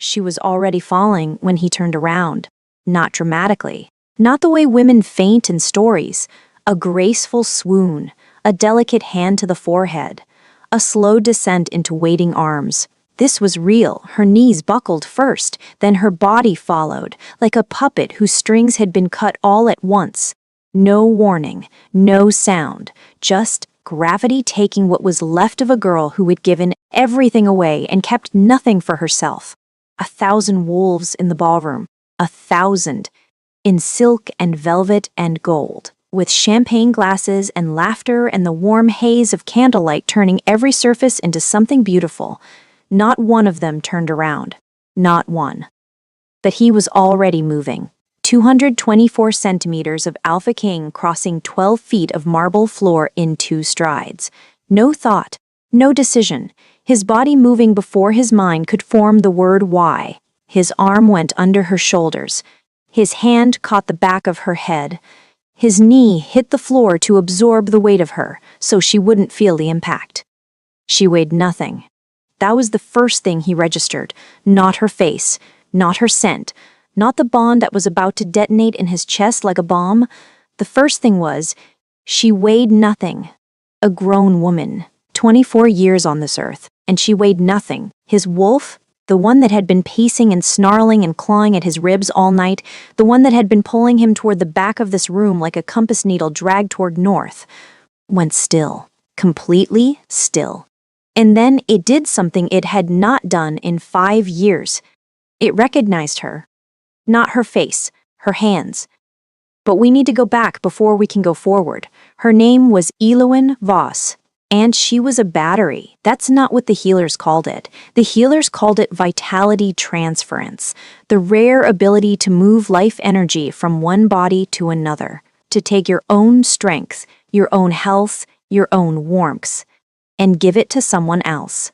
she was already falling when he turned around. Not dramatically. Not the way women faint in stories. A graceful swoon, a delicate hand to the forehead, a slow descent into waiting arms. This was real. Her knees buckled first, then her body followed, like a puppet whose strings had been cut all at once. No warning, no sound, just gravity taking what was left of a girl who had given everything away and kept nothing for herself. 1,000 wolves in the ballroom, 1,000, in silk and velvet and gold, with champagne glasses and laughter and the warm haze of candlelight turning every surface into something beautiful. Not one of them turned around. Not one. But he was already moving. 224 centimeters of Alpha King crossing 12 feet of marble floor in 2 strides. No thought, no decision. His body moving before his mind could form the word why. His arm went under her shoulders. His hand caught the back of her head. His knee hit the floor to absorb the weight of her, so she wouldn't feel the impact. She weighed nothing. That was the first thing he registered. Not her face, not her scent, not the bond that was about to detonate in his chest like a bomb. The first thing was, she weighed nothing. A grown woman, 24 years on this earth, and she weighed nothing. His wolf, the one that had been pacing and snarling and clawing at his ribs all night, the one that had been pulling him toward the back of this room like a compass needle dragged toward north, went still, completely still. And then it did something it had not done in 5 years. It recognized her. Not her face, her hands. But we need to go back before we can go forward. Her name was Elowen Voss, and she was a battery. That's not what the healers called it. The healers called it vitality transference, the rare ability to move life energy from one body to another, to take your own strength, your own health, your own warmth, and give it to someone else.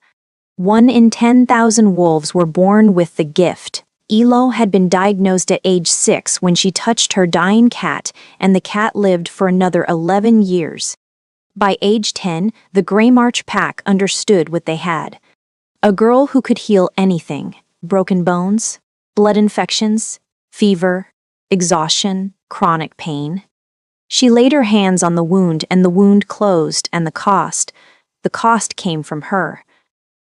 1 in 10,000 wolves were born with the gift. Elo had been diagnosed at age 6 when she touched her dying cat, and the cat lived for another 11 years. By age 10, the Grey March pack understood what they had. A girl who could heal anything: broken bones, blood infections, fever, exhaustion, chronic pain. She laid her hands on the wound, and the wound closed, and the cost came from her.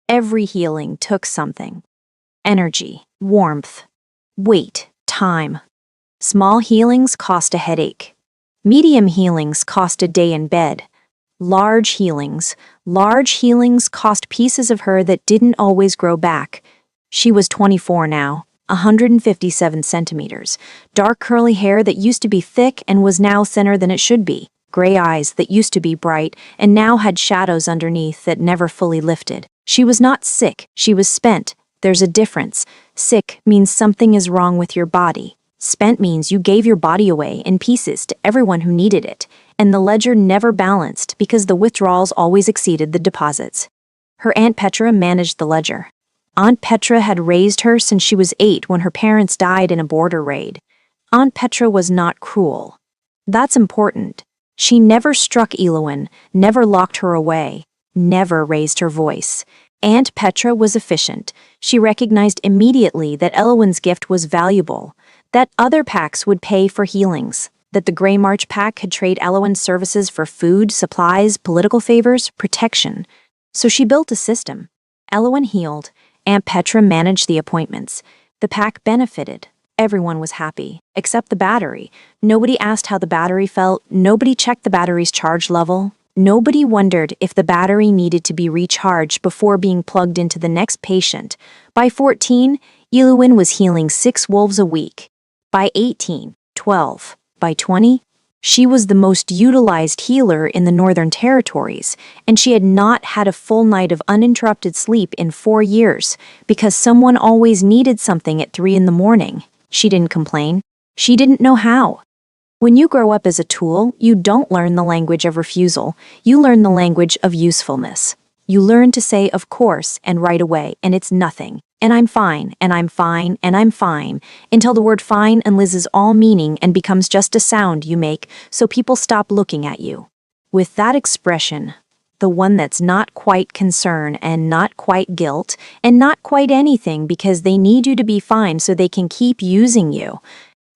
Every healing took something. Energy, warmth, weight, time. Small healings cost a headache. Medium healings cost a day in bed. Large healings cost pieces of her that didn't always grow back. She was 24 now, 157 centimeters, dark curly hair that used to be thick and was now thinner than it should be, gray eyes that used to be bright and now had shadows underneath that never fully lifted. She was not sick, she was spent. There's a difference. Sick means something is wrong with your body. Spent means you gave your body away in pieces to everyone who needed it, and the ledger never balanced because the withdrawals always exceeded the deposits. Her Aunt Petra managed the ledger. Aunt Petra had raised her since she was 8 when her parents died in a border raid. Aunt Petra was not cruel. That's important. She never struck Elowen, never locked her away, never raised her voice. Aunt Petra was efficient. She recognized immediately that Elowen's gift was valuable, that other packs would pay for healings, that the Grey March pack could trade Elowen's services for food, supplies, political favors, protection. So she built a system. Elowen healed. Aunt Petra managed the appointments. The pack benefited. Everyone was happy, except the battery. Nobody asked how the battery felt. Nobody checked the battery's charge level. Nobody wondered if the battery needed to be recharged before being plugged into the next patient. By 14, Elowen was healing 6 wolves a week. By 18, 12. By 20, she was the most utilized healer in the Northern Territories, and she had not had a full night of uninterrupted sleep in 4 years because someone always needed something at 3 in the morning. She didn't complain. She didn't know how. When you grow up as a tool, you don't learn the language of refusal. You learn the language of usefulness. You learn to say of course and right away, and it's nothing. And I'm fine, and I'm fine, and I'm fine, until the word fine enlises all meaning and becomes just a sound you make so people stop looking at you. With that expression, the one that's not quite concern and not quite guilt and not quite anything because they need you to be fine so they can keep using you.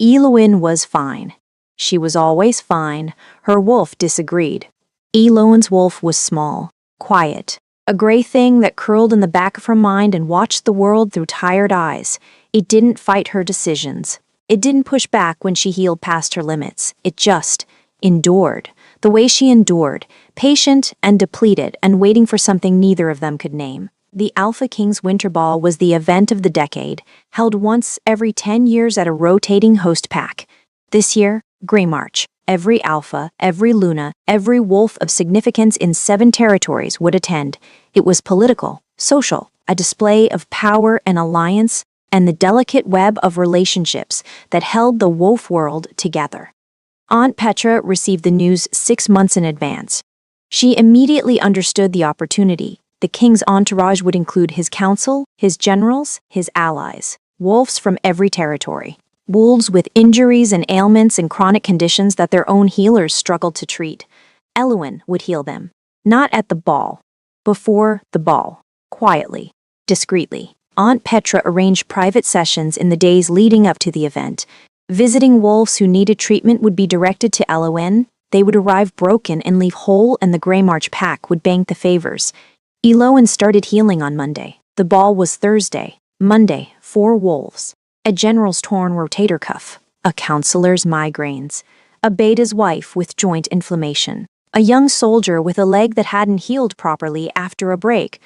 Elowyn was fine. She was always fine. Her wolf disagreed. Elowyn's wolf was small, quiet, a gray thing that curled in the back of her mind and watched the world through tired eyes. It didn't fight her decisions. It didn't push back when she healed past her limits. It just endured. The way she endured, patient and depleted and waiting for something neither of them could name. The Alpha King's Winter Ball was the event of the decade, held once every 10 years at a rotating host pack. This year, Greymarch. Every Alpha, every Luna, every wolf of significance in 7 territories would attend. It was political, social, a display of power and alliance, and the delicate web of relationships that held the wolf world together. Aunt Petra received the news 6 months in advance. She immediately understood the opportunity. The king's entourage would include his council, his generals, his allies, wolves from every territory. Wolves with injuries and ailments and chronic conditions that their own healers struggled to treat. Elowyn would heal them. Not at the ball. Before the ball. Quietly. Discreetly. Aunt Petra arranged private sessions in the days leading up to the event. Visiting wolves who needed treatment would be directed to Elowyn. They would arrive broken and leave whole, and the Greymarch pack would bank the favors. Elowyn started healing on Monday. The ball was Thursday. Monday, 4 wolves. A general's torn rotator cuff, a counselor's migraines, a beta's wife with joint inflammation, a young soldier with a leg that hadn't healed properly after a break.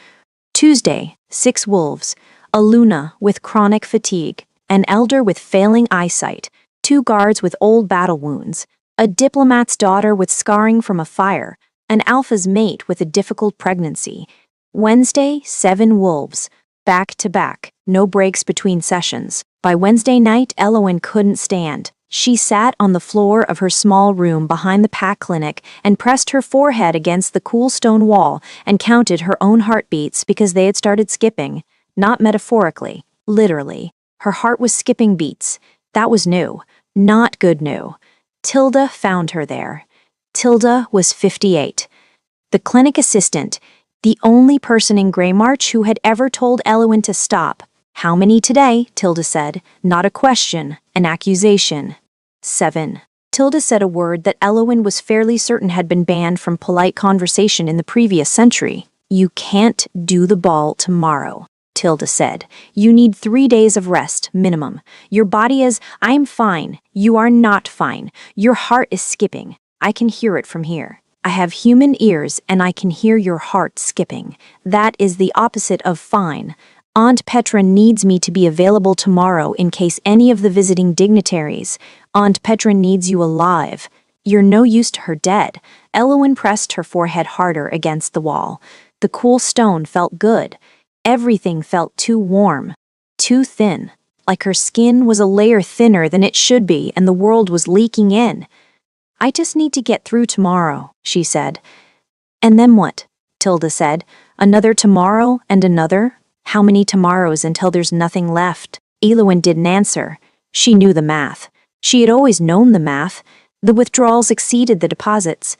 Tuesday, 6 wolves, a Luna with chronic fatigue, an elder with failing eyesight, 2 guards with old battle wounds, a diplomat's daughter with scarring from a fire, an alpha's mate with a difficult pregnancy. Wednesday, 7 wolves, back to back, no breaks between sessions. By Wednesday night, Elowyn couldn't stand. She sat on the floor of her small room behind the pack clinic and pressed her forehead against the cool stone wall and counted her own heartbeats because they had started skipping. Not metaphorically, literally. Her heart was skipping beats. That was new. Not good new. Tilda found her there. Tilda was 58. The clinic assistant, the only person in Greymarch who had ever told Elowyn to stop. How many today? Tilda said. Not a question, an accusation. 7. Tilda said a word that Elowyn was fairly certain had been banned from polite conversation in the previous century. You can't do the ball tomorrow, Tilda said. You need 3 days of rest, minimum. Your body is, I'm fine. You are not fine. Your heart is skipping. I can hear it from here. I have human ears and I can hear your heart skipping. That is the opposite of fine. Aunt Petra needs me to be available tomorrow in case any of the visiting dignitaries. Aunt Petra needs you alive. You're no use to her dead. Elowyn pressed her forehead harder against the wall. The cool stone felt good. Everything felt too warm, too thin, like her skin was a layer thinner than it should be and the world was leaking in. I just need to get through tomorrow, she said. And then what? Tilda said. Another tomorrow and another? How many tomorrows until there's nothing left? Elowyn didn't answer. She knew the math. She had always known the math. The withdrawals exceeded the deposits.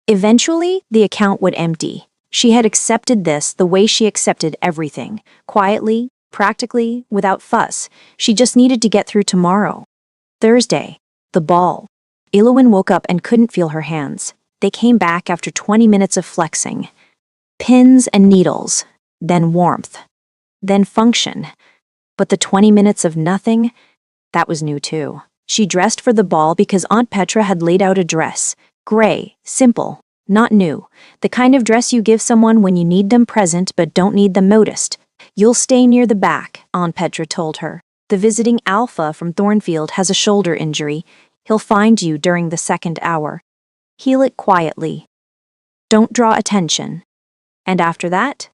Eventually, the account would empty. She had accepted this the way she accepted everything. Quietly, practically, without fuss. She just needed to get through tomorrow. Thursday. The ball. Elowyn woke up and couldn't feel her hands. They came back after 20 minutes of flexing. Pins and needles. Then warmth. Then function. But the 20 minutes of nothing, that was new too. She dressed for the ball because Aunt Petra had laid out a dress. Gray, simple, not new. The kind of dress you give someone when you need them present but don't need them noticed. You'll stay near the back, Aunt Petra told her. The visiting Alpha from Thornfield has a shoulder injury. He'll find you during the 2nd hour. Heal it quietly. Don't draw attention. And after that,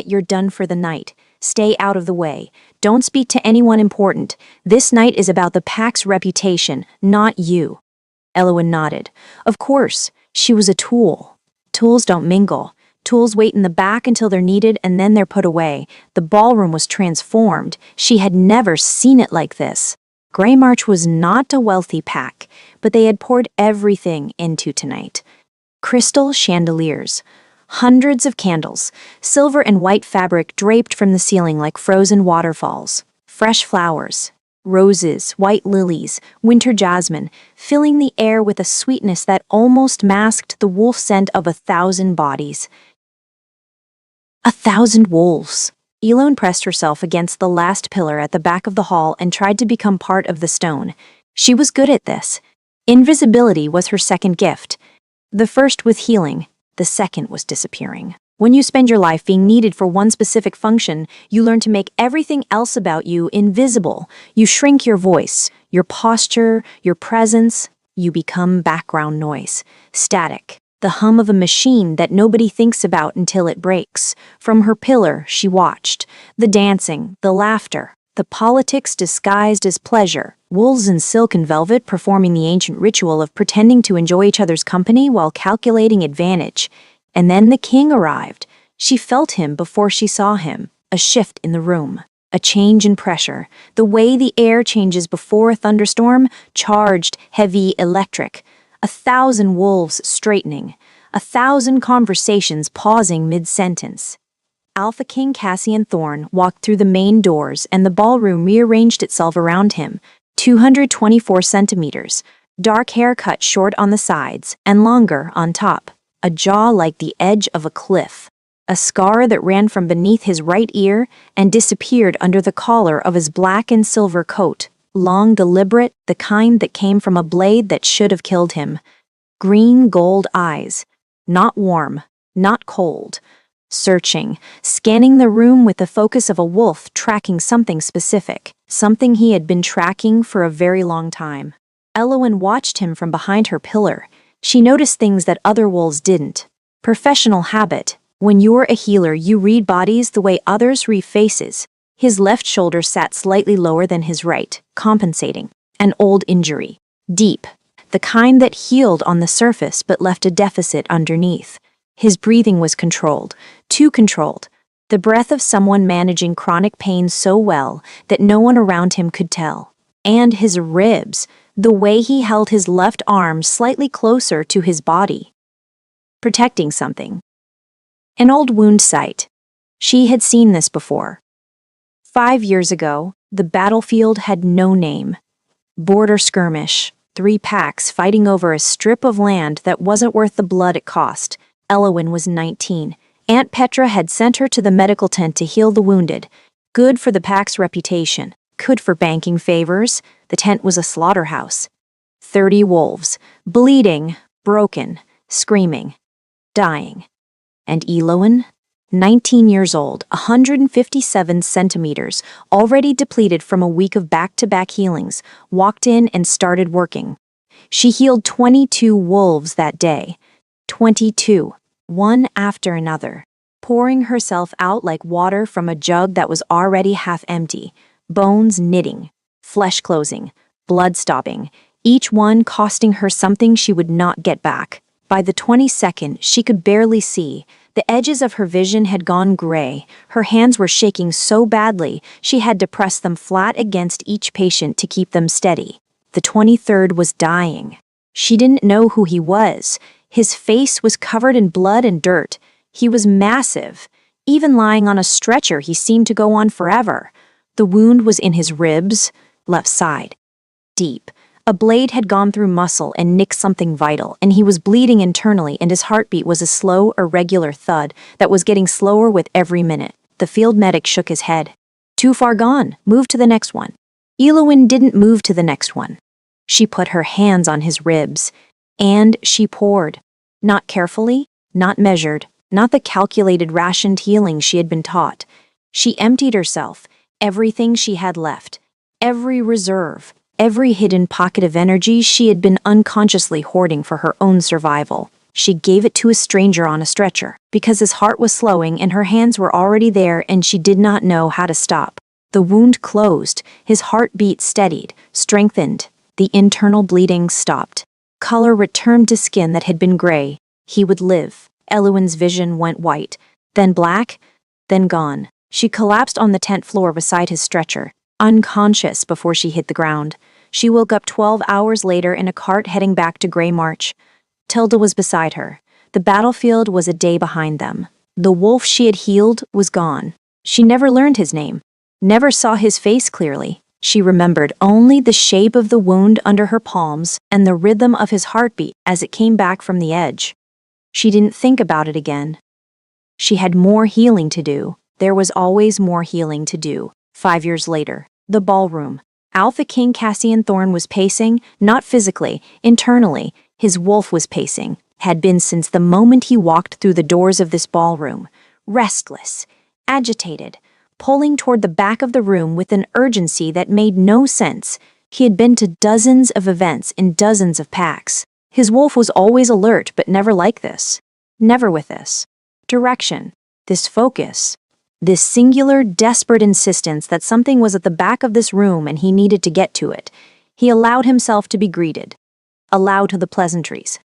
you're done for the night. Stay out of the way. Don't speak to anyone important. This night is about the pack's reputation, not you. Elowyn nodded. Of course, she was a tool. Tools don't mingle. Tools wait in the back until they're needed and then they're put away. The ballroom was transformed. She had never seen it like this. Greymarch was not a wealthy pack, but they had poured everything into tonight. Crystal chandeliers, Hundreds of candles, silver and white fabric draped from the ceiling like frozen waterfalls. Fresh flowers, roses, white lilies, winter jasmine, filling the air with a sweetness that almost masked the wolf scent of 1,000 bodies. 1,000 wolves. Elone pressed herself against the last pillar at the back of the hall and tried to become part of the stone. She was good at this. Invisibility was her second gift. The first was healing, the second was disappearing. When you spend your life being needed for one specific function, you learn to make everything else about you invisible. You shrink your voice, your posture, your presence. You become background noise, static, the hum of a machine that nobody thinks about until it breaks. From her pillar, she watched. The dancing, the laughter, the politics disguised as pleasure. Wolves in silk and velvet performing the ancient ritual of pretending to enjoy each other's company while calculating advantage. And then the king arrived. She felt him before she saw him. A shift in the room. A change in pressure. The way the air changes before a thunderstorm. Charged, heavy, electric. 1,000 wolves straightening. 1,000 conversations pausing mid-sentence. Alpha King Cassian Thorne walked through the main doors and the ballroom rearranged itself around him. 224 centimeters. Dark hair cut short on the sides and longer on top. A jaw like the edge of a cliff. A scar that ran from beneath his right ear and disappeared under the collar of his black and silver coat. Long, deliberate, the kind that came from a blade that should have killed him. Green gold eyes. Not warm, not cold. Searching, scanning the room with the focus of a wolf tracking something specific. Something he had been tracking for a very long time. Elowyn watched him from behind her pillar. She noticed things that other wolves didn't. Professional habit. When you're a healer, you read bodies the way others read faces. His left shoulder sat slightly lower than his right, compensating. An old injury. Deep. The kind that healed on the surface but left a deficit underneath. His breathing was controlled. Too controlled. The breath of someone managing chronic pain so well that no one around him could tell. And his ribs. The way he held his left arm slightly closer to his body. Protecting something. An old wound site. She had seen this before. 5 years ago, the battlefield had no name. Border skirmish. 3 packs fighting over a strip of land that wasn't worth the blood it cost. Elowyn was 19. Aunt Petra had sent her to the medical tent to heal the wounded. Good for the pack's reputation. Good for banking favors. The tent was a slaughterhouse. 30 wolves. Bleeding. Broken. Screaming. Dying. And Elowyn? 19 years old, 157 centimeters, already depleted from a week of back-to-back healings, walked in and started working. She healed 22 wolves that day. 22, one after another, pouring herself out like water from a jug that was already half empty, bones knitting, flesh closing, blood stopping, each one costing her something she would not get back. By the 22nd, she could barely see. The edges of her vision had gone gray. Her hands were shaking so badly, she had to press them flat against each patient to keep them steady. The 23rd was dying. She didn't know who he was. His face was covered in blood and dirt. He was massive. Even lying on a stretcher, he seemed to go on forever. The wound was in his ribs, left side. Deep. A blade had gone through muscle and nicked something vital, and he was bleeding internally, and his heartbeat was a slow, irregular thud that was getting slower with every minute. The field medic shook his head. Too far gone. Move to the next one. Elowyn didn't move to the next one. She put her hands on his ribs, and she poured. Not carefully, not measured, not the calculated, rationed healing she had been taught. She emptied herself, everything she had left, every reserve. Every hidden pocket of energy she had been unconsciously hoarding for her own survival. She gave it to a stranger on a stretcher, because his heart was slowing and her hands were already there and she did not know how to stop. The wound closed, his heartbeat steadied, strengthened. The internal bleeding stopped. Color returned to skin that had been gray. He would live. Elowyn's vision went white, then black, then gone. She collapsed on the tent floor beside his stretcher, unconscious before she hit the ground. She woke up 12 hours later in a cart heading back to Grey March. Tilda was beside her, The battlefield was a day behind them. The wolf she had healed was gone. She never learned his name, never saw his face clearly. She remembered only the shape of the wound under her palms and the rhythm of his heartbeat as it came back from the edge. She didn't think about it again. She had more healing to do. There was always more healing to do. 5 years later, the ballroom. Alpha King Cassian Thorne was pacing, not physically, internally. His wolf was pacing, had been since the moment he walked through the doors of this ballroom. Restless, agitated, pulling toward the back of the room with an urgency that made no sense. He had been to dozens of events in dozens of packs. His wolf was always alert, but never like this. Never with this direction, this focus, this singular, desperate insistence that something was at the back of this room and he needed to get to it. He allowed himself to be greeted, allowed to the pleasantries,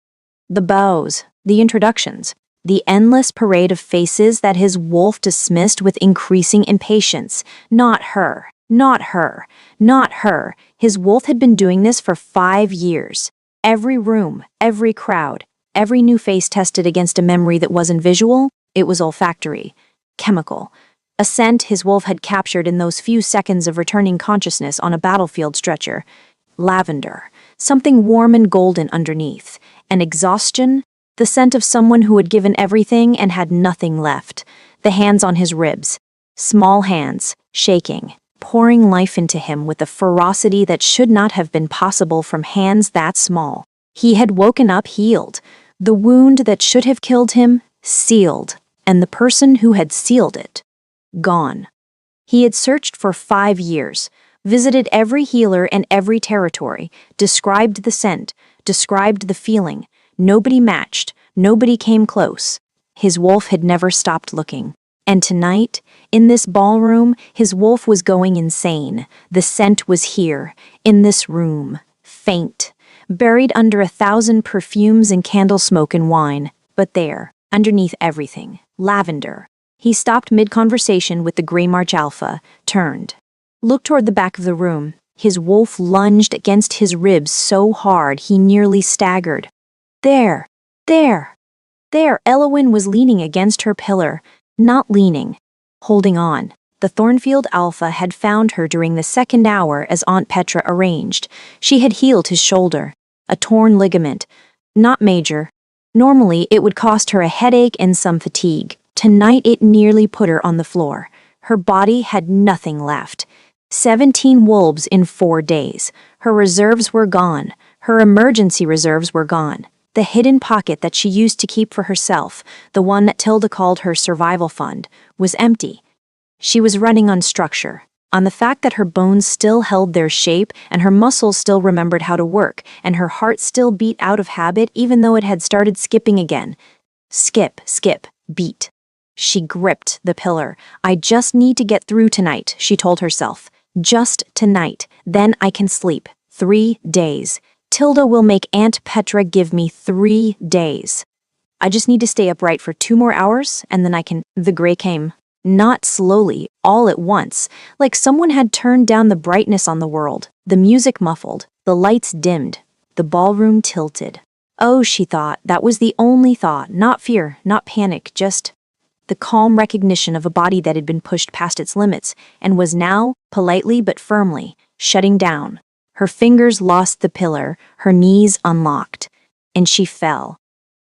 the bows, the introductions, the endless parade of faces that his wolf dismissed with increasing impatience. Not her, not her, not her. His wolf had been doing this for 5 years. Every room, every crowd, every new face tested against a memory that wasn't visual, it was olfactory, chemical. A scent his wolf had captured in those few seconds of returning consciousness on a battlefield stretcher. Lavender, something warm and golden underneath. And exhaustion, the scent of someone who had given everything and had nothing left. The hands on his ribs, small hands, shaking, pouring life into him with a ferocity that should not have been possible from hands that small. He had woken up healed. The wound that should have killed him, sealed. And the person who had sealed it, gone. He had searched for 5 years, visited every healer and every territory, described the scent, described the feeling. Nobody matched, nobody came close. His wolf had never stopped looking. And tonight, in this ballroom, his wolf was going insane. The scent was here, in this room, faint, buried under 1,000 perfumes and candle smoke and wine. But there, underneath everything, lavender. He stopped mid-conversation with the Grey March Alpha, turned, looked toward the back of the room. His wolf lunged against his ribs so hard he nearly staggered. There, Elowyn was leaning against her pillar, not leaning, holding on. The Thornfield Alpha had found her during the 2nd hour as Aunt Petra arranged. She had healed his shoulder, a torn ligament, not major. Normally, it would cost her a headache and some fatigue. Tonight, it nearly put her on the floor. Her body had nothing left. 17 wolves in 4 days. Her reserves were gone. Her emergency reserves were gone. The hidden pocket that she used to keep for herself, the one that Tilda called her survival fund, was empty. She was running on structure, on the fact that her bones still held their shape and her muscles still remembered how to work, and her heart still beat out of habit even though it had started skipping again. Skip, skip, beat. She gripped the pillar. I just need to get through tonight, she told herself. Just tonight. Then I can sleep. 3 days. Tilda will make Aunt Petra give me 3 days. I just need to stay upright for 2 more hours, and then I can... The gray came. Not slowly, all at once, like someone had turned down the brightness on the world. The music muffled, the lights dimmed, the ballroom tilted. Oh, she thought, that was the only thought, not fear, not panic, just the calm recognition of a body that had been pushed past its limits and was now, politely but firmly, shutting down. Her fingers lost the pillar, her knees unlocked, and she fell,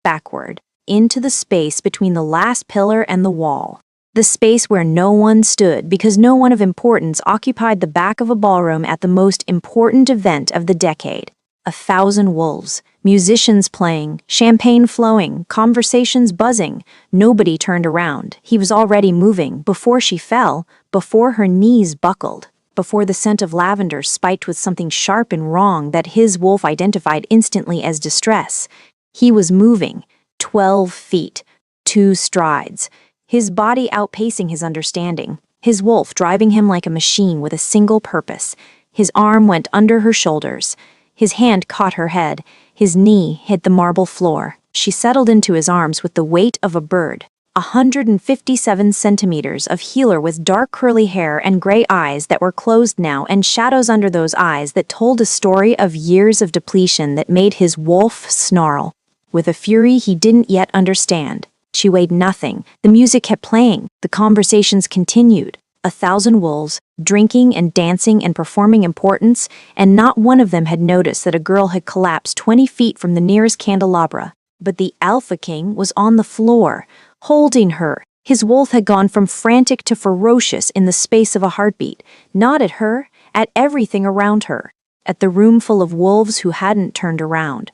backward, into the space between the last pillar and the wall. The space where no one stood because no one of importance occupied the back of a ballroom at the most important event of the decade. 1,000 wolves, musicians playing, champagne flowing, conversations buzzing. Nobody turned around. He was already moving before she fell, before her knees buckled, before the scent of lavender spiked with something sharp and wrong that his wolf identified instantly as distress. He was moving, 12 feet, 2 strides, his body outpacing his understanding, his wolf driving him like a machine with a single purpose. His arm went under her shoulders. His hand caught her head. His knee hit the marble floor. She settled into his arms with the weight of a bird. 157 centimeters of healer with dark curly hair and gray eyes that were closed now and shadows under those eyes that told a story of years of depletion that made his wolf snarl. with a fury he didn't yet understand. She weighed nothing. The music kept playing. The conversations continued. 1,000 wolves, drinking and dancing and performing importance, and not one of them had noticed that a girl had collapsed 20 feet from the nearest candelabra. But the Alpha King was on the floor, holding her. His wolf had gone from frantic to ferocious in the space of a heartbeat, not at her, at everything around her, at the room full of wolves who hadn't turned around,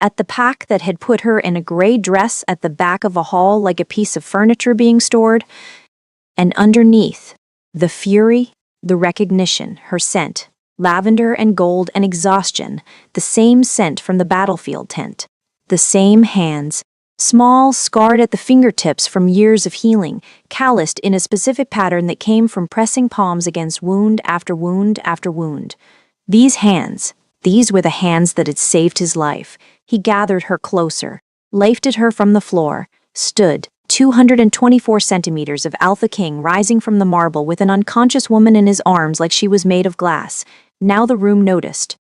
at the pack that had put her in a gray dress at the back of a hall like a piece of furniture being stored, and underneath, the fury, the recognition, her scent, lavender and gold and exhaustion, the same scent from the battlefield tent, the same hands, small, scarred at the fingertips from years of healing, calloused in a specific pattern that came from pressing palms against wound after wound after wound. These hands, these were the hands that had saved his life. He gathered her closer, lifted her from the floor, stood, 224 centimeters of Alpha King rising from the marble with an unconscious woman in his arms like she was made of glass. Now the room noticed.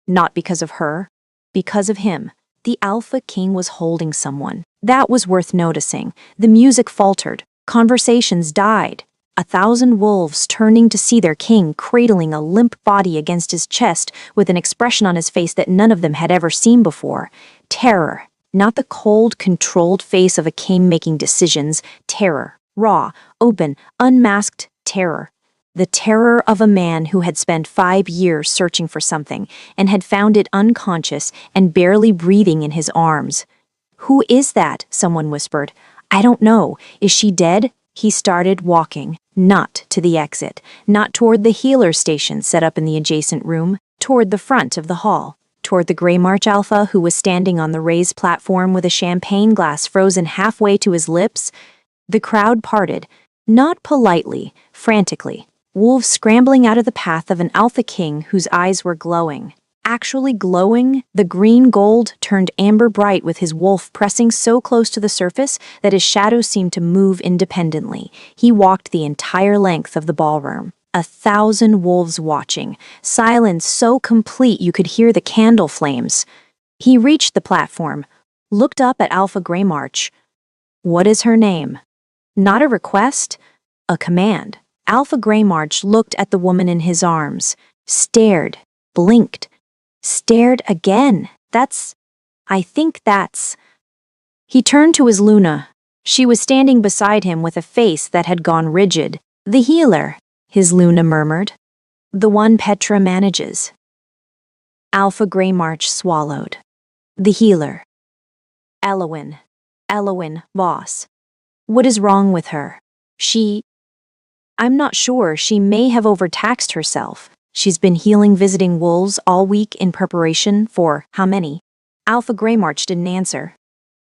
Not because of her, because of him. The Alpha King was holding someone. That was worth noticing. The music faltered. Conversations died. 1,000 wolves turning to see their king cradling a limp body against his chest with an expression on his face that none of them had ever seen before. Terror. Not the cold, controlled face of a king making decisions. Terror. Raw, open, unmasked terror. The terror of a man who had spent 5 years searching for something and had found it unconscious and barely breathing in his arms. "Who is that?" someone whispered. "I don't know. Is she dead?" He started walking, not to the exit, not toward the healer station set up in the adjacent room, toward the front of the hall, toward the Greymarch Alpha who was standing on the raised platform with a champagne glass frozen halfway to his lips. The crowd parted, not politely, frantically. Wolves scrambling out of the path of an Alpha King whose eyes were glowing. Actually glowing, the green gold turned amber bright with his wolf pressing so close to the surface that his shadow seemed to move independently. He walked the entire length of the ballroom. 1,000 wolves watching, silence so complete you could hear the candle flames. He reached the platform, looked up at Alpha Greymarch. "What is her name?" Not a request, a command. Alpha Greymarch looked at the woman in his arms, stared, blinked, stared again. I think that's... He turned to his Luna. She was standing beside him with a face that had gone rigid. "The healer," his Luna murmured. "The one Petra manages." Alpha Greymarch swallowed. "The healer. Elowyn, boss. What is wrong with her? I'm not sure. She may have overtaxed herself. She's been healing visiting wolves all week in preparation for how many?" Alpha Greymarch didn't answer.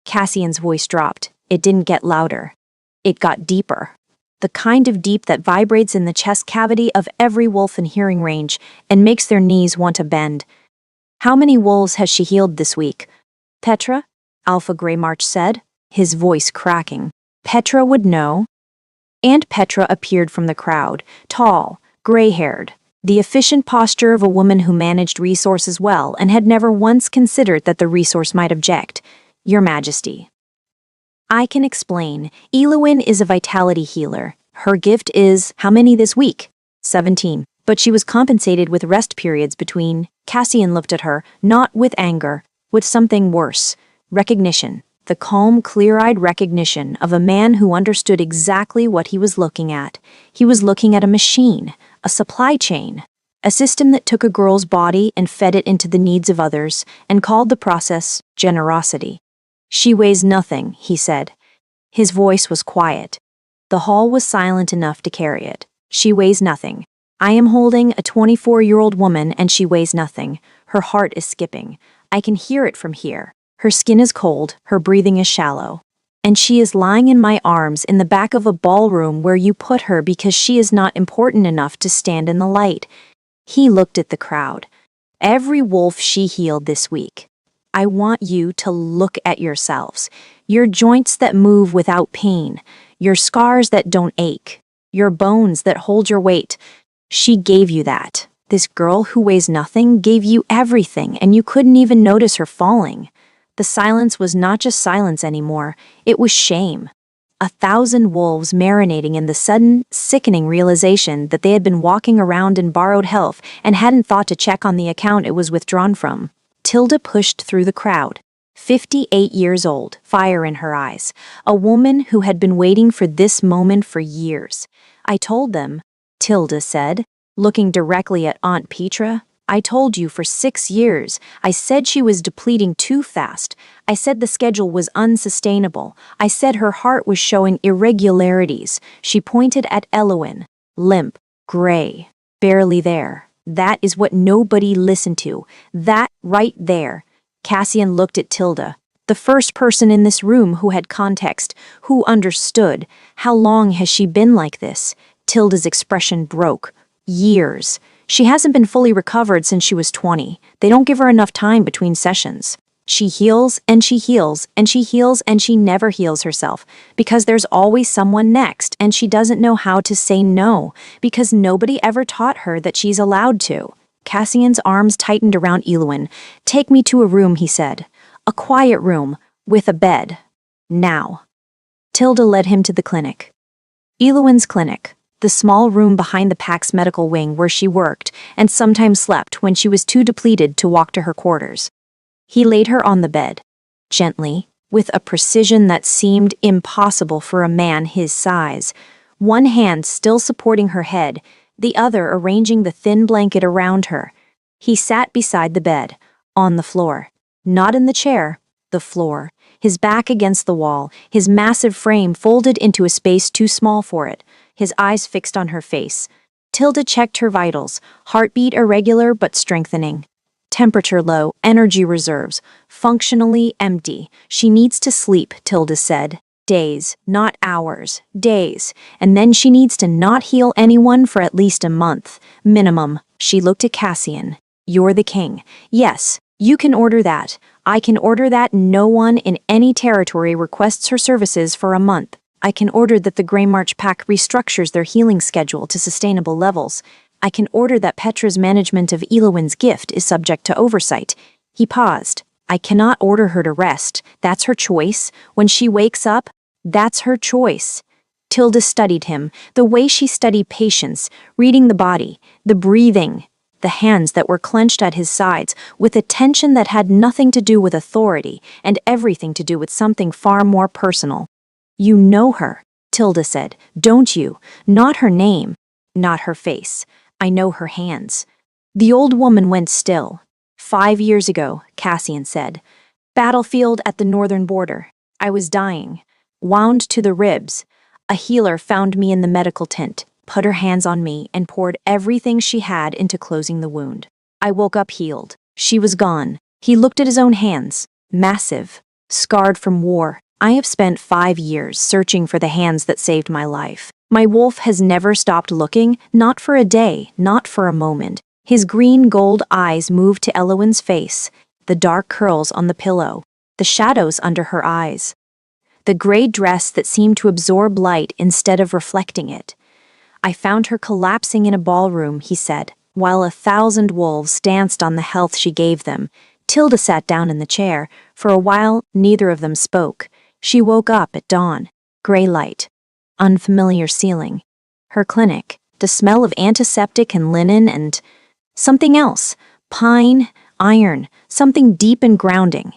Cassian's voice dropped. It didn't get louder. It got deeper. The kind of deep that vibrates in the chest cavity of every wolf in hearing range and makes their knees want to bend. "How many wolves has she healed this week?" "Petra?" Alpha Greymarch said, his voice cracking. Petra would know. Aunt Petra appeared from the crowd, tall, gray-haired, the efficient posture of a woman who managed resources well and had never once considered that the resource might object. "Your Majesty." "I can explain. Elowyn is a vitality healer. Her gift is, how many this week?" 17. But she was compensated with rest periods between. Cassian looked at her, not with anger, with something worse. Recognition. The calm, clear-eyed recognition of a man who understood exactly what he was looking at. He was looking at a machine, a supply chain, a system that took a girl's body and fed it into the needs of others, and called the process generosity. "She weighs nothing," he said. His voice was quiet. The hall was silent enough to carry it. "She weighs nothing. I am holding a 24-year-old woman and she weighs nothing. Her heart is skipping. I can hear it from here. Her skin is cold, her breathing is shallow. And she is lying in my arms in the back of a ballroom where you put her because she is not important enough to stand in the light." He looked at the crowd. "Every wolf she healed this week. I want you to look at yourselves. Your joints that move without pain. Your scars that don't ache. Your bones that hold your weight. She gave you that. This girl who weighs nothing gave you everything, and you couldn't even notice her falling. The silence was not just silence anymore, it was shame. 1,000 wolves marinating in the sudden, sickening realization that they had been walking around in borrowed health and hadn't thought to check on the account it was withdrawn from. Tilda pushed through the crowd. 58 years old, fire in her eyes. A woman who had been waiting for this moment for years. I told them, Tilda said, looking directly at Aunt Petra. I told you for 6 years. I said she was depleting too fast. I said the schedule was unsustainable. I said her heart was showing irregularities. She pointed at Elowin. Limp, gray, barely there. That is what nobody listened to. That right there. Cassian looked at Tilda, the first person in this room who had context, who understood. How long has she been like this? Tilda's expression broke. Years. She hasn't been fully recovered since she was 20. They don't give her enough time between sessions. She heals and she heals and she heals and she never heals herself because there's always someone next and she doesn't know how to say no because nobody ever taught her that she's allowed to. Cassian's arms tightened around Elowin. Take me to a room, he said. A quiet room with a bed. Now. Tilda led him to the clinic. Elowin's clinic. The small room behind the PAC's medical wing where she worked and sometimes slept when she was too depleted to walk to her quarters. He laid her on the bed, gently, with a precision that seemed impossible for a man his size, one hand still supporting her head, the other arranging the thin blanket around her. He sat beside the bed, on the floor, not in the chair, the floor, his back against the wall, his massive frame folded into a space too small for it, his eyes fixed on her face. Tilda checked her vitals, heartbeat irregular but strengthening. Temperature low, energy reserves, functionally empty. She needs to sleep, Tilda said. Days, not hours, days. And then she needs to not heal anyone for at least a month. Minimum. She looked at Cassian. You're the king. Yes, you can order that. I can order that no one in any territory requests her services for a month. I can order that the Grey March PAC restructures their healing schedule to sustainable levels. I can order that Petra's management of Elowin's gift is subject to oversight. He paused. I cannot order her to rest. That's her choice. When she wakes up, that's her choice. Tilda studied him, the way she studied patience, reading the body, the breathing, the hands that were clenched at his sides, with a tension that had nothing to do with authority and everything to do with something far more personal. You know her, Tilda said, don't you? Not her name, not her face. I know her hands. The old woman went still. 5 years ago, Cassian said. Battlefield at the northern border. I was dying. Wound to the ribs. A healer found me in the medical tent, put her hands on me, and poured everything she had into closing the wound. I woke up healed. She was gone. He looked at his own hands. Massive. Scarred from war. I have spent 5 years searching for the hands that saved my life. My wolf has never stopped looking, not for a day, not for a moment. His green-gold eyes moved to Elowin's face, the dark curls on the pillow, the shadows under her eyes, the gray dress that seemed to absorb light instead of reflecting it. I found her collapsing in a ballroom, he said, while 1,000 wolves danced on the health she gave them. Tilda sat down in the chair. For a while, neither of them spoke. She woke up at dawn. Gray light. Unfamiliar ceiling. Her clinic. The smell of antiseptic and linen and something else. Pine, iron, something deep and grounding.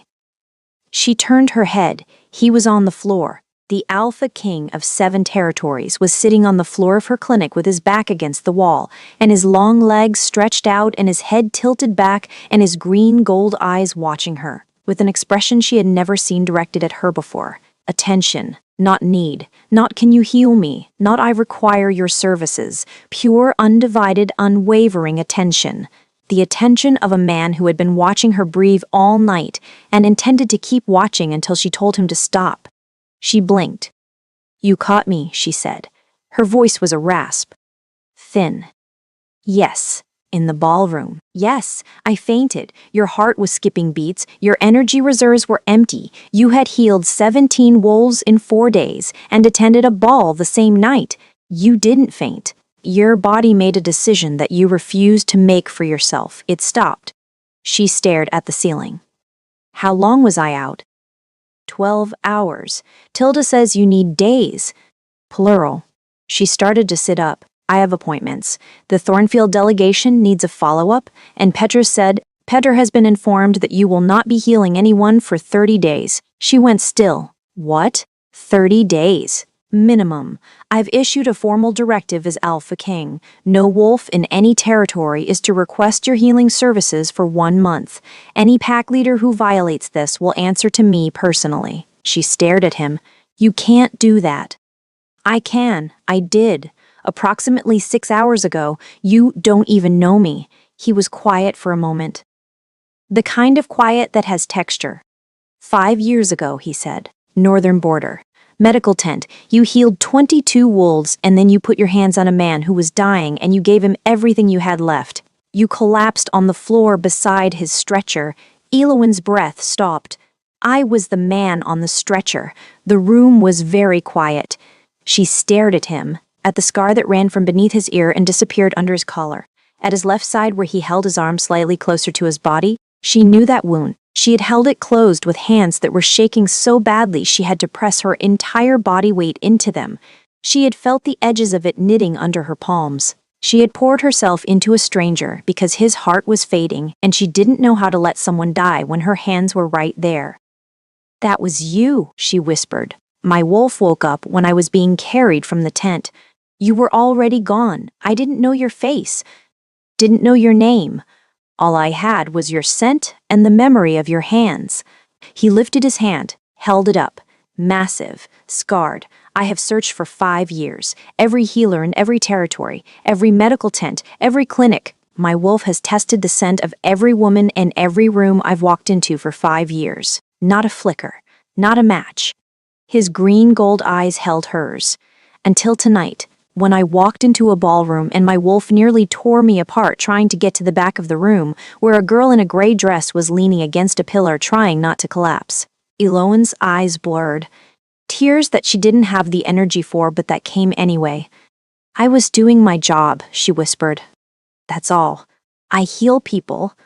She turned her head. He was on the floor. The alpha king of 7 territories was sitting on the floor of her clinic with his back against the wall, and his long legs stretched out and his head tilted back and his green-gold eyes watching her, with an expression she had never seen directed at her before. Attention, not need, not can you heal me, not I require your services, pure, undivided, unwavering attention. The attention of a man who had been watching her breathe all night and intended to keep watching until she told him to stop. She blinked. You caught me, she said. Her voice was a rasp. Thin. Yes, in the ballroom. Yes, I fainted. Your heart was skipping beats. Your energy reserves were empty. You had healed 17 wolves in 4 days and attended a ball the same night. You didn't faint. Your body made a decision that you refused to make for yourself. It stopped. She stared at the ceiling. How long was I out? 12 hours. Tilda says you need days. Plural. She started to sit up. I have appointments. The Thornfield delegation needs a follow-up, and Petra said, Petra has been informed that you will not be healing anyone for 30 days. She went still. What? 30 days. Minimum. I've issued a formal directive as Alpha King. No wolf in any territory is to request your healing services for 1 month. Any pack leader who violates this will answer to me personally. She stared at him. You can't do that. I can. I did. Approximately 6 hours ago. You don't even know me. He was quiet for a moment. The kind of quiet that has texture. 5 years ago, he said. Northern border. Medical tent. You healed 22 wolves and then you put your hands on a man who was dying and you gave him everything you had left. You collapsed on the floor beside his stretcher. Elowin's breath stopped. I was the man on the stretcher. The room was very quiet. She stared at him, at the scar that ran from beneath his ear and disappeared under his collar. At his left side where he held his arm slightly closer to his body, she knew that wound. She had held it closed with hands that were shaking so badly she had to press her entire body weight into them. She had felt the edges of it knitting under her palms. She had poured herself into a stranger because his heart was fading and she didn't know how to let someone die when her hands were right there. That was you, she whispered. My wolf woke up when I was being carried from the tent. You were already gone. I didn't know your face. Didn't know your name. All I had was your scent and the memory of your hands. He lifted his hand, held it up. Massive, scarred. I have searched for 5 years. Every healer in every territory, every medical tent, every clinic. My wolf has tested the scent of every woman in every room I've walked into for 5 years. Not a flicker. Not a match. His green gold eyes held hers. Until tonight, when I walked into a ballroom and my wolf nearly tore me apart trying to get to the back of the room, where a girl in a gray dress was leaning against a pillar trying not to collapse. Elowin's eyes blurred. Tears that she didn't have the energy for, but that came anyway. I was doing my job, she whispered. That's all. I heal people.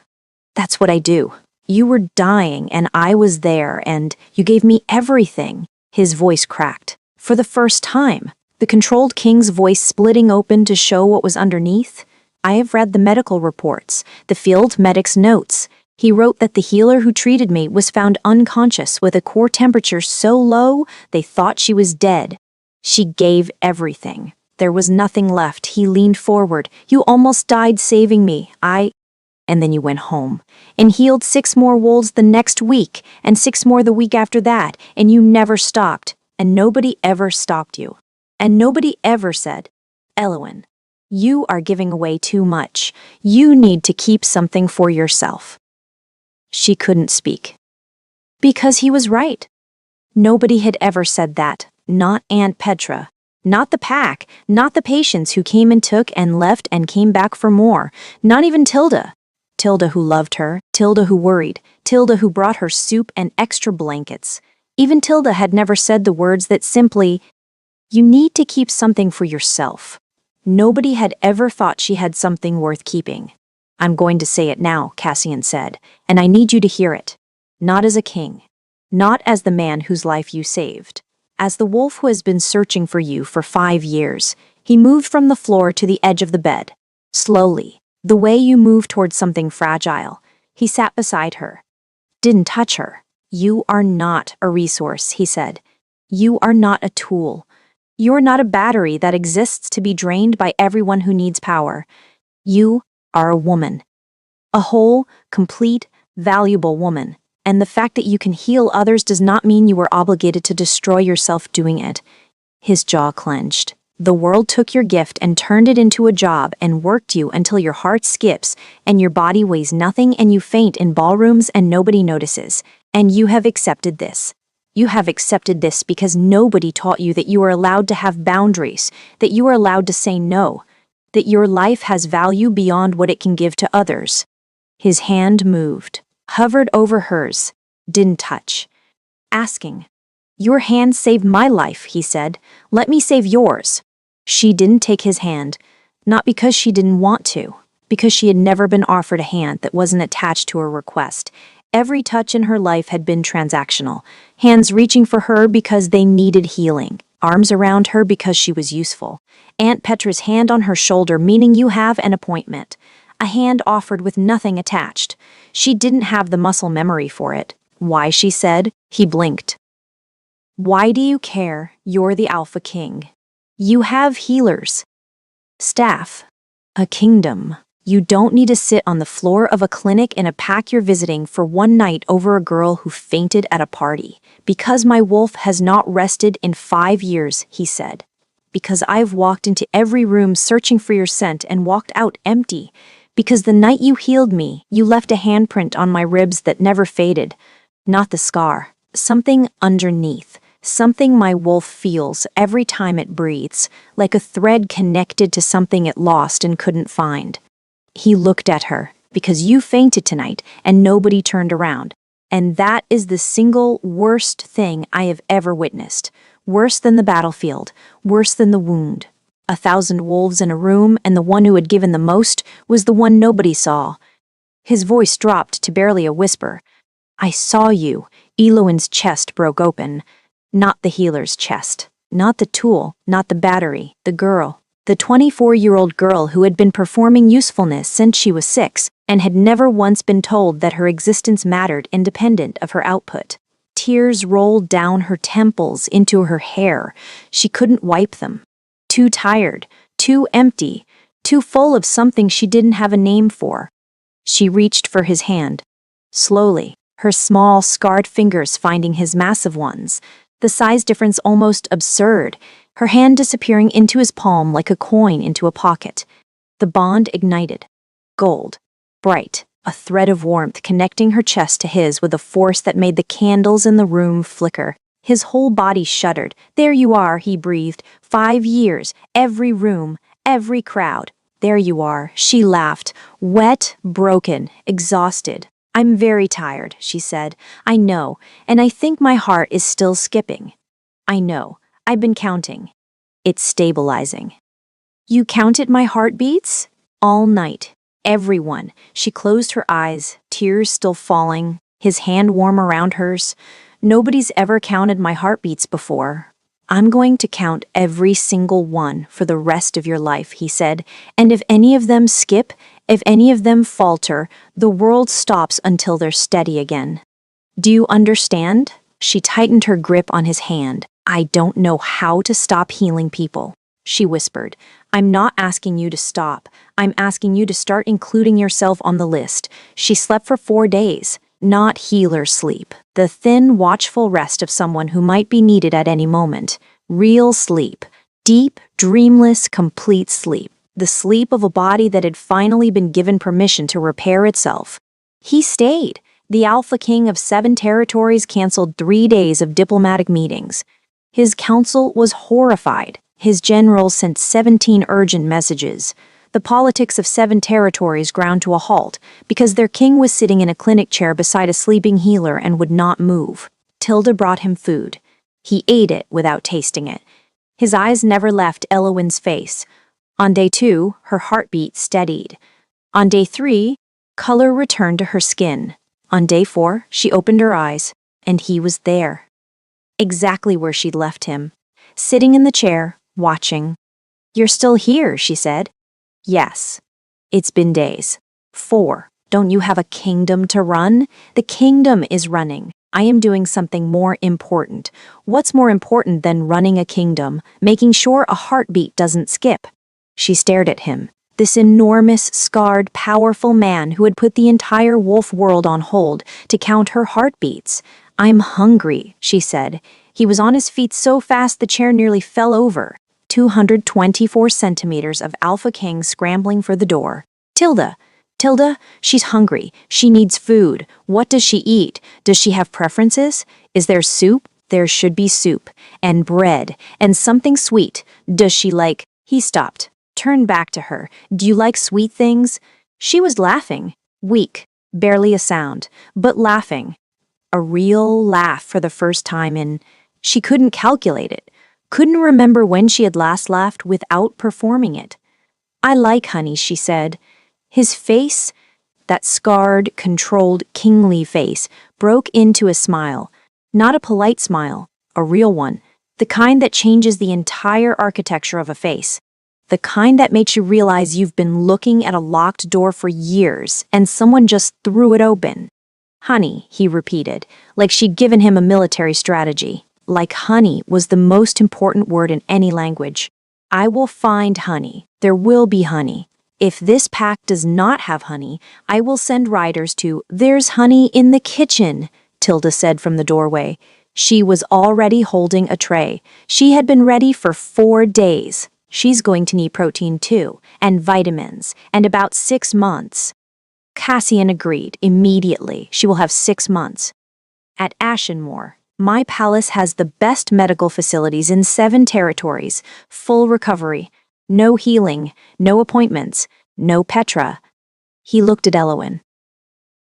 That's what I do. You were dying and I was there and you gave me everything. His voice cracked. For the first time. The controlled king's voice splitting open to show what was underneath. I have read the medical reports, the field medic's notes. He wrote that the healer who treated me was found unconscious with a core temperature so low they thought she was dead. She gave everything. There was nothing left. He leaned forward. You almost died saving me. And then you went home and healed 6 more wolves the next week and 6 more the week after that, and you never stopped, and nobody ever stopped you. And nobody ever said, Elowin, you are giving away too much. You need to keep something for yourself. She couldn't speak. Because he was right. Nobody had ever said that. Not Aunt Petra. Not the pack. Not the patients who came and took and left and came back for more. Not even Tilda. Tilda who loved her. Tilda who worried. Tilda who brought her soup and extra blankets. Even Tilda had never said the words that simply, you need to keep something for yourself. Nobody had ever thought she had something worth keeping. I'm going to say it now, Cassian said, and I need you to hear it. Not as a king. Not as the man whose life you saved. As the wolf who has been searching for you for 5 years. He moved from the floor to the edge of the bed. Slowly, the way you move towards something fragile. He sat beside her. Didn't touch her. You are not a resource, he said. You are not a tool. You're not a battery that exists to be drained by everyone who needs power. You are a woman. A whole, complete, valuable woman. And the fact that you can heal others does not mean you are obligated to destroy yourself doing it. His jaw clenched. The world took your gift and turned it into a job and worked you until your heart skips and your body weighs nothing and you faint in ballrooms and nobody notices. And you have accepted this. You have accepted this because nobody taught you that you are allowed to have boundaries, that you are allowed to say no, that your life has value beyond what it can give to others. His hand moved, hovered over hers, didn't touch. Asking, your hand saved my life, he said. Let me save yours. She didn't take his hand, not because she didn't want to, because she had never been offered a hand that wasn't attached to her request, Every touch in her life had been transactional. Hands reaching for her because they needed healing. Arms around her because she was useful. Aunt Petra's hand on her shoulder, meaning you have an appointment. A hand offered with nothing attached. She didn't have the muscle memory for it. Why, she said. He blinked. Why do you care? You're the Alpha King. You have healers. Staff. A kingdom. You don't need to sit on the floor of a clinic in a pack you're visiting for one night over a girl who fainted at a party. Because my wolf has not rested in 5 years, he said. Because I've walked into every room searching for your scent and walked out empty. Because the night you healed me, you left a handprint on my ribs that never faded. Not the scar. Something underneath. Something my wolf feels every time it breathes, like a thread connected to something it lost and couldn't find. He looked at her, because you fainted tonight and nobody turned around. And that is the single worst thing I have ever witnessed. Worse than the battlefield, worse than the wound. 1,000 wolves in a room, and the one who had given the most was the one nobody saw. His voice dropped to barely a whisper. I saw you. Eloin's chest broke open. Not the healer's chest. Not the tool, not the battery, the girl. The 24-year-old girl who had been performing usefulness since she was 6 and had never once been told that her existence mattered independent of her output. Tears rolled down her temples into her hair. She couldn't wipe them. Too tired, too empty, too full of something she didn't have a name for. She reached for his hand. Slowly, her small, scarred fingers finding his massive ones. The size difference almost absurd, her hand disappearing into his palm like a coin into a pocket. The bond ignited. Gold. Bright. A thread of warmth connecting her chest to his with a force that made the candles in the room flicker. His whole body shuddered. There you are, he breathed. 5 years. Every room. Every crowd. There you are. She laughed. Wet, broken, exhausted. I'm very tired, she said. I know, and I think my heart is still skipping. I know. I've been counting. It's stabilizing. You counted my heartbeats? All night. Everyone. She closed her eyes, tears still falling, his hand warm around hers. Nobody's ever counted my heartbeats before. I'm going to count every single one for the rest of your life, he said, and if any of them skip, if any of them falter, the world stops until they're steady again. Do you understand? She tightened her grip on his hand. I don't know how to stop healing people, she whispered. I'm not asking you to stop. I'm asking you to start including yourself on the list. She slept for 4 days. Not healer sleep, the thin, watchful rest of someone who might be needed at any moment. Real sleep. Deep, dreamless, complete sleep. The sleep of a body that had finally been given permission to repair itself. He stayed. The Alpha King of 7 territories canceled 3 days of diplomatic meetings. His council was horrified. His generals sent 17 urgent messages. The politics of 7 territories ground to a halt because their king was sitting in a clinic chair beside a sleeping healer and would not move. Tilda brought him food. He ate it without tasting it. His eyes never left Eloin's face. On day 2, her heartbeat steadied. On day 3, color returned to her skin. On day 4, she opened her eyes, and he was there. Exactly where she'd left him. Sitting in the chair, watching. You're still here, she said. Yes. It's been days. 4. Don't you have a kingdom to run? The kingdom is running. I am doing something more important. What's more important than running a kingdom, making sure a heartbeat doesn't skip? She stared at him, this enormous, scarred, powerful man who had put the entire wolf world on hold to count her heartbeats. I'm hungry, she said. He was on his feet so fast the chair nearly fell over. 224 centimeters of Alpha King scrambling for the door. Tilda, she's hungry. She needs food. What does she eat? Does she have preferences? Is there soup? There should be soup. And bread. And something sweet. Does she like... He stopped. Turned back to her. Do you like sweet things? She was laughing. Weak. Barely a sound. But laughing. A real laugh for the first time in... She couldn't calculate it. Couldn't remember when she had last laughed without performing it. I like honey, she said. His face, that scarred, controlled, kingly face, broke into a smile. Not a polite smile, a real one, the kind that changes the entire architecture of a face. The kind that makes you realize you've been looking at a locked door for years and someone just threw it open. Honey, he repeated, like she'd given him a military strategy. Like honey was the most important word in any language. I will find honey. There will be honey. If this pack does not have honey, I will send riders to "There's honey in the kitchen," Tilda said from the doorway. She was already holding a tray. She had been ready for 4 days. She's going to need protein too, and vitamins, and about 6 months. Cassian agreed immediately. She will have 6 months. At Ashenmore, my palace has the best medical facilities in 7 territories, full recovery, no healing, no appointments, no Petra. He looked at Elowen.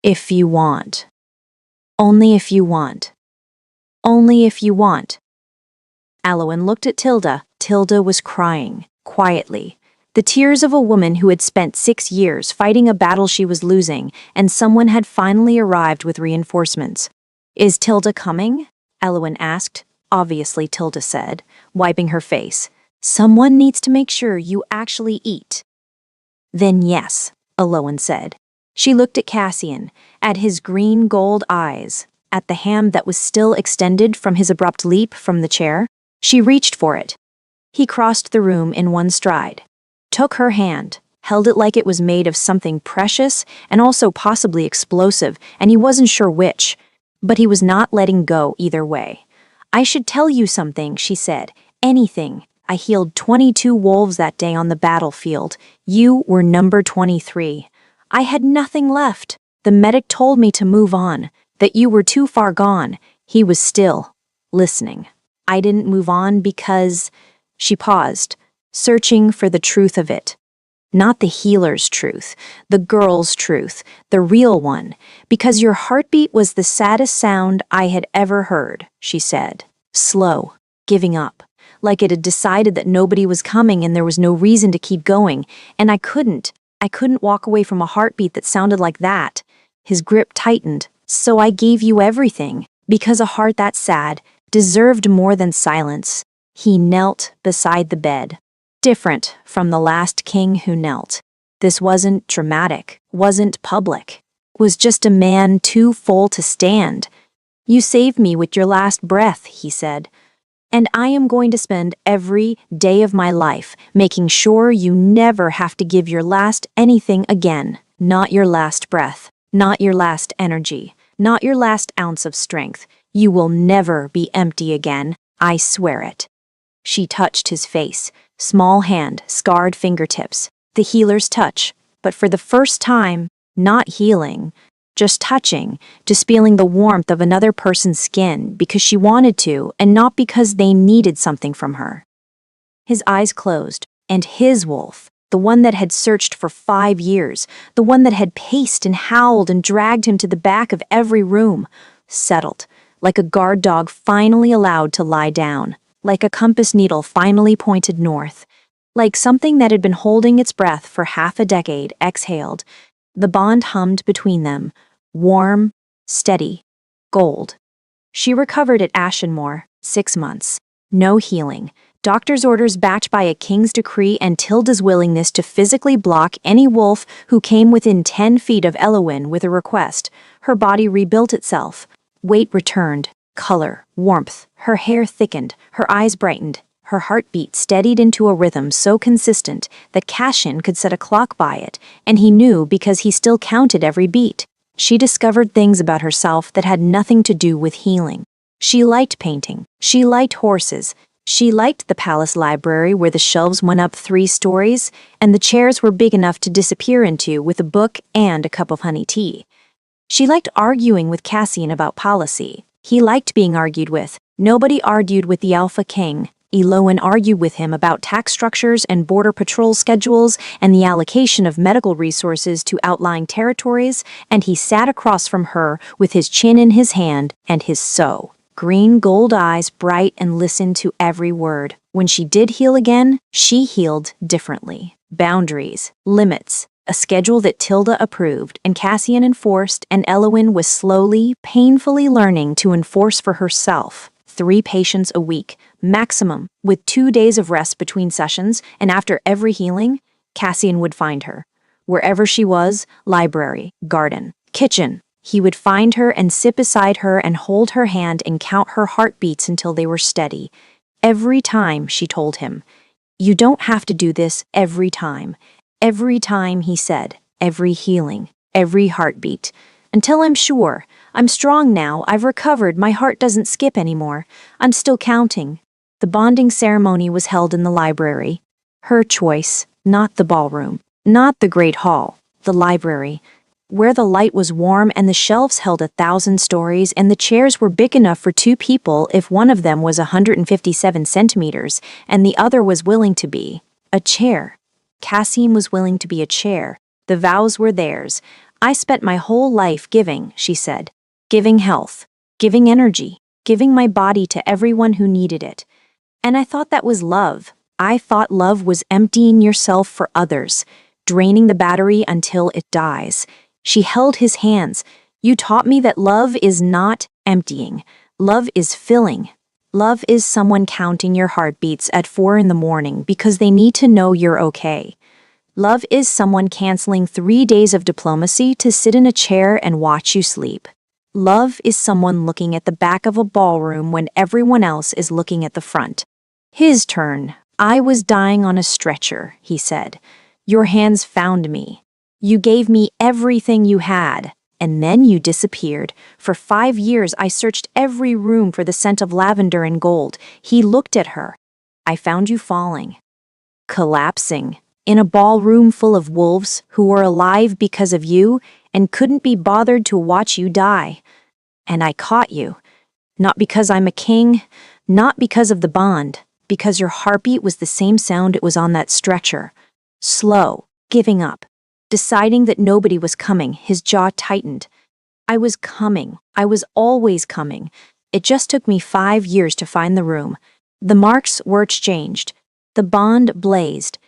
If you want. Only if you want. Only if you want. Elowen looked at Tilda. Tilda was crying, quietly. The tears of a woman who had spent 6 years fighting a battle she was losing, and someone had finally arrived with reinforcements. Is Tilda coming? Elowen asked. Obviously, Tilda said, wiping her face. Someone needs to make sure you actually eat. Then yes, Elowen said. She looked at Cassian, at his green gold eyes, at the hand that was still extended from his abrupt leap from the chair. She reached for it. He crossed the room in one stride, took her hand, held it like it was made of something precious and also possibly explosive, and he wasn't sure which, but he was not letting go either way. I should tell you something, she said. Anything. I healed 22 wolves that day on the battlefield. You were number 23. I had nothing left. The medic told me to move on, that you were too far gone. He was still listening. I didn't move on because... She paused, searching for the truth of it. Not the healer's truth, the girl's truth, the real one, because your heartbeat was the saddest sound I had ever heard, she said. Slow, giving up, like it had decided that nobody was coming and there was no reason to keep going, and I couldn't walk away from a heartbeat that sounded like that. His grip tightened, so I gave you everything, because a heart that sad deserved more than silence. He knelt beside the bed. Different from the last king who knelt. This wasn't dramatic, wasn't public. Was just a man too full to stand. You saved me with your last breath, he said. And I am going to spend every day of my life making sure you never have to give your last anything again. Not your last breath, not your last energy, not your last ounce of strength. You will never be empty again, I swear it. She touched his face, small hand, scarred fingertips, the healer's touch, but for the first time, not healing, just touching, just feeling the warmth of another person's skin because she wanted to and not because they needed something from her. His eyes closed, and his wolf, the one that had searched for 5 years, the one that had paced and howled and dragged him to the back of every room, settled, like a guard dog finally allowed to lie down. Like a compass needle finally pointed north. Like something that had been holding its breath for half a decade exhaled. The bond hummed between them, warm, steady, gold. She recovered at Ashenmore, 6 months. No healing. Doctor's orders backed by a king's decree and Tilda's willingness to physically block any wolf who came within 10 feet of Elowen with a request. Her body rebuilt itself. Weight returned. Color, warmth, her hair thickened, her eyes brightened, her heartbeat steadied into a rhythm so consistent that Cassian could set a clock by it, and he knew because he still counted every beat. She discovered things about herself that had nothing to do with healing. She liked painting, she liked horses, she liked the palace library where the shelves went up 3 stories, and the chairs were big enough to disappear into with a book and a cup of honey tea. She liked arguing with Cassian about policy. He liked being argued with. Nobody argued with the Alpha King. Elowen argued with him about tax structures and border patrol schedules and the allocation of medical resources to outlying territories, and he sat across from her with his chin in his hand and his green gold eyes bright and listened to every word. When she did heal again, she healed differently. Boundaries, limits, A schedule that Tilda approved and Cassian enforced, and Elowen was slowly, painfully learning to enforce for herself. 3 patients a week, maximum, with 2 days of rest between sessions, and after every healing, Cassian would find her. Wherever she was, library, garden, kitchen, he would find her and sit beside her and hold her hand and count her heartbeats until they were steady. Every time, she told him. You don't have to do this every time. Every time, he said. Every healing. Every heartbeat. Until I'm sure. I'm strong now. I've recovered. My heart doesn't skip anymore. I'm still counting. The bonding ceremony was held in the library. Her choice, not the ballroom. Not the great hall. The library. Where the light was warm and the shelves held 1,000 stories and the chairs were big enough for 2 people if one of them was 157 centimeters and the other was willing to be. A chair. Cassian was willing to be a chair. The vows were theirs. I spent my whole life giving, she said. Giving health. Giving energy. Giving my body to everyone who needed it. And I thought that was love. I thought love was emptying yourself for others. Draining the battery until it dies. She held his hands. You taught me that love is not emptying. Love is filling. Love is someone counting your heartbeats at 4 in the morning because they need to know you're okay. Love is someone canceling 3 days of diplomacy to sit in a chair and watch you sleep. Love is someone looking at the back of a ballroom when everyone else is looking at the front. His turn. I was dying on a stretcher, he said. Your hands found me. You gave me everything you had, and then you disappeared. For 5 years I searched every room for the scent of lavender and gold. He looked at her. I found you falling. Collapsing. In a ballroom full of wolves who were alive because of you and couldn't be bothered to watch you die. And I caught you. Not because I'm a king, not because of the bond, because your heartbeat was the same sound it was on that stretcher. Slow, giving up. Deciding that nobody was coming, his jaw tightened. I was coming. I was always coming. It just took me 5 years to find the room. The marks were exchanged. The bond blazed.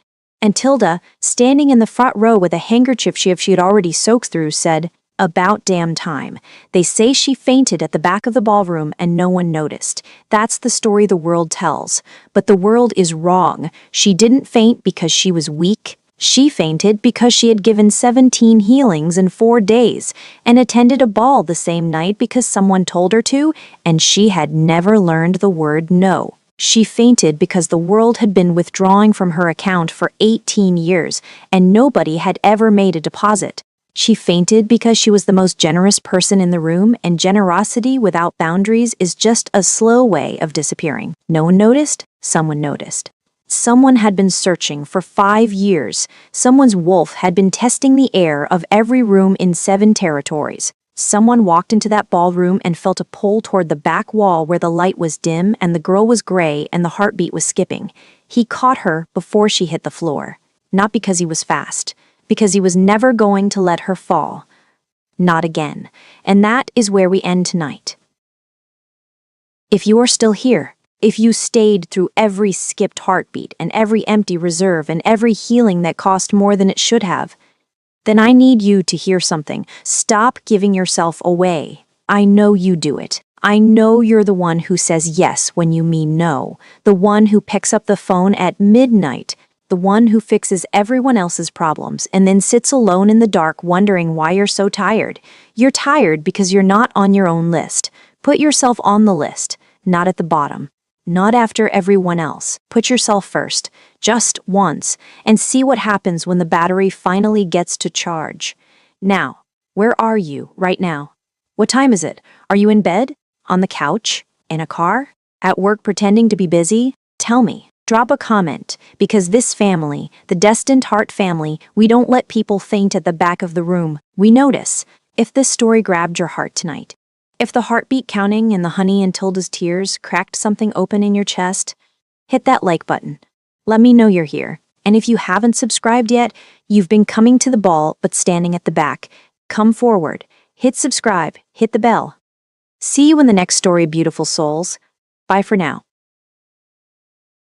And Tilda, standing in the front row with a handkerchief she had already soaked through, said, About damn time. They say she fainted at the back of the ballroom and no one noticed. That's the story the world tells. But the world is wrong. She didn't faint because she was weak. She fainted because she had given 17 healings in 4 days and attended a ball the same night because someone told her to, and she had never learned the word no. She fainted because the world had been withdrawing from her account for 18 years and nobody had ever made a deposit. She fainted because she was the most generous person in the room, and generosity without boundaries is just a slow way of disappearing. No one noticed, someone noticed. Someone had been searching for 5 years. Someone's wolf had been testing the air of every room in 7 territories. Someone walked into that ballroom and felt a pull toward the back wall where the light was dim and the girl was gray and the heartbeat was skipping. He caught her before she hit the floor. Not because he was fast, because he was never going to let her fall. Not again. And that is where we end tonight. If you are still here, if you stayed through every skipped heartbeat and every empty reserve and every healing that cost more than it should have, then I need you to hear something. Stop giving yourself away. I know you do it. I know you're the one who says yes when you mean no, the one who picks up the phone at midnight, the one who fixes everyone else's problems and then sits alone in the dark wondering why you're so tired. You're tired because you're not on your own list. Put yourself on the list, not at the bottom. Not after everyone else. Put yourself first, just once, and see what happens when the battery finally gets to charge. Now, where are you right now? What time is it? Are you in bed? On the couch? In a car? At work pretending to be busy? Tell me. Drop a comment, because this family, the Destined Heart family, we don't let people faint at the back of the room. We notice. If this story grabbed your heart tonight, if the heartbeat counting and the honey and Tilda's tears cracked something open in your chest, hit that like button. Let me know you're here. And if you haven't subscribed yet, you've been coming to the ball but standing at the back. Come forward. Hit subscribe. Hit the bell. See you in the next story, beautiful souls. Bye for now.